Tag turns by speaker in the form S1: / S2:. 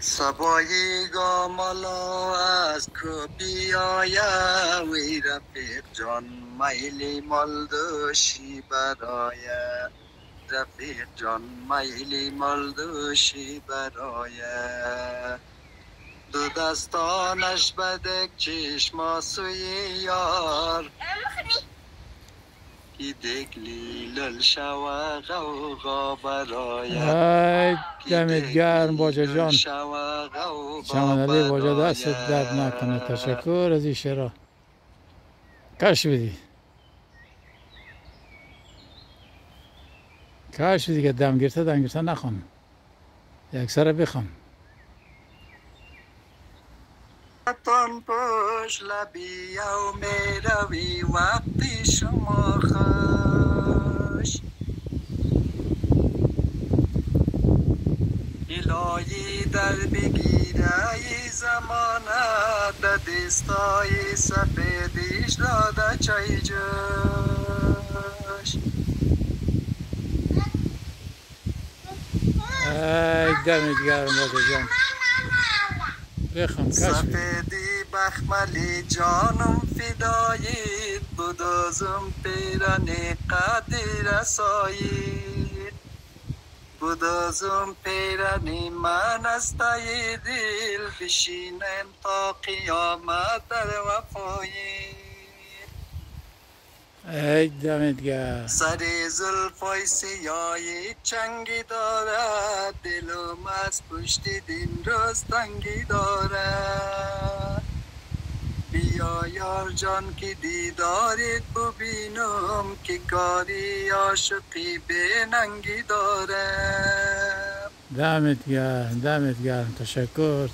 S1: سبایی گامالا از کو بیایا وی رفیق جان میلی مالدوشی برایه رفیق جان میلی مالدوشی برایه دو دستانش بدک چشما سوی یار کی دگلی لل شوا غوغا برایه
S2: دمت گرم باجا جان. شمندالی باجا دستت درد نکنه. تشکر از این شعرها. کاش بدی که دم گرفته نخوان. یک سر بخوان.
S1: تان پوش لبی او میروی وقتی شما خوش الهی در بگیره ای زمانه در دستای سفیدیش داده چای جوش
S2: دمت گرم باجا جان. بخوان کاش بدی.
S1: سفیدی بخملی جانم فدایی بودازم پیرانی قدر سایید بودازم پیرانی من از تای دل بشینم تا قیامت در وفایی
S2: دمت گرم.
S1: سر زلفای سیایی چنگی دارد دلم از پشت دین روز تنگی دارد بیا یار جان که دیدارت ببینم که کاری عاشقی به ننگی دارم.
S2: دمت گرم. تشکر.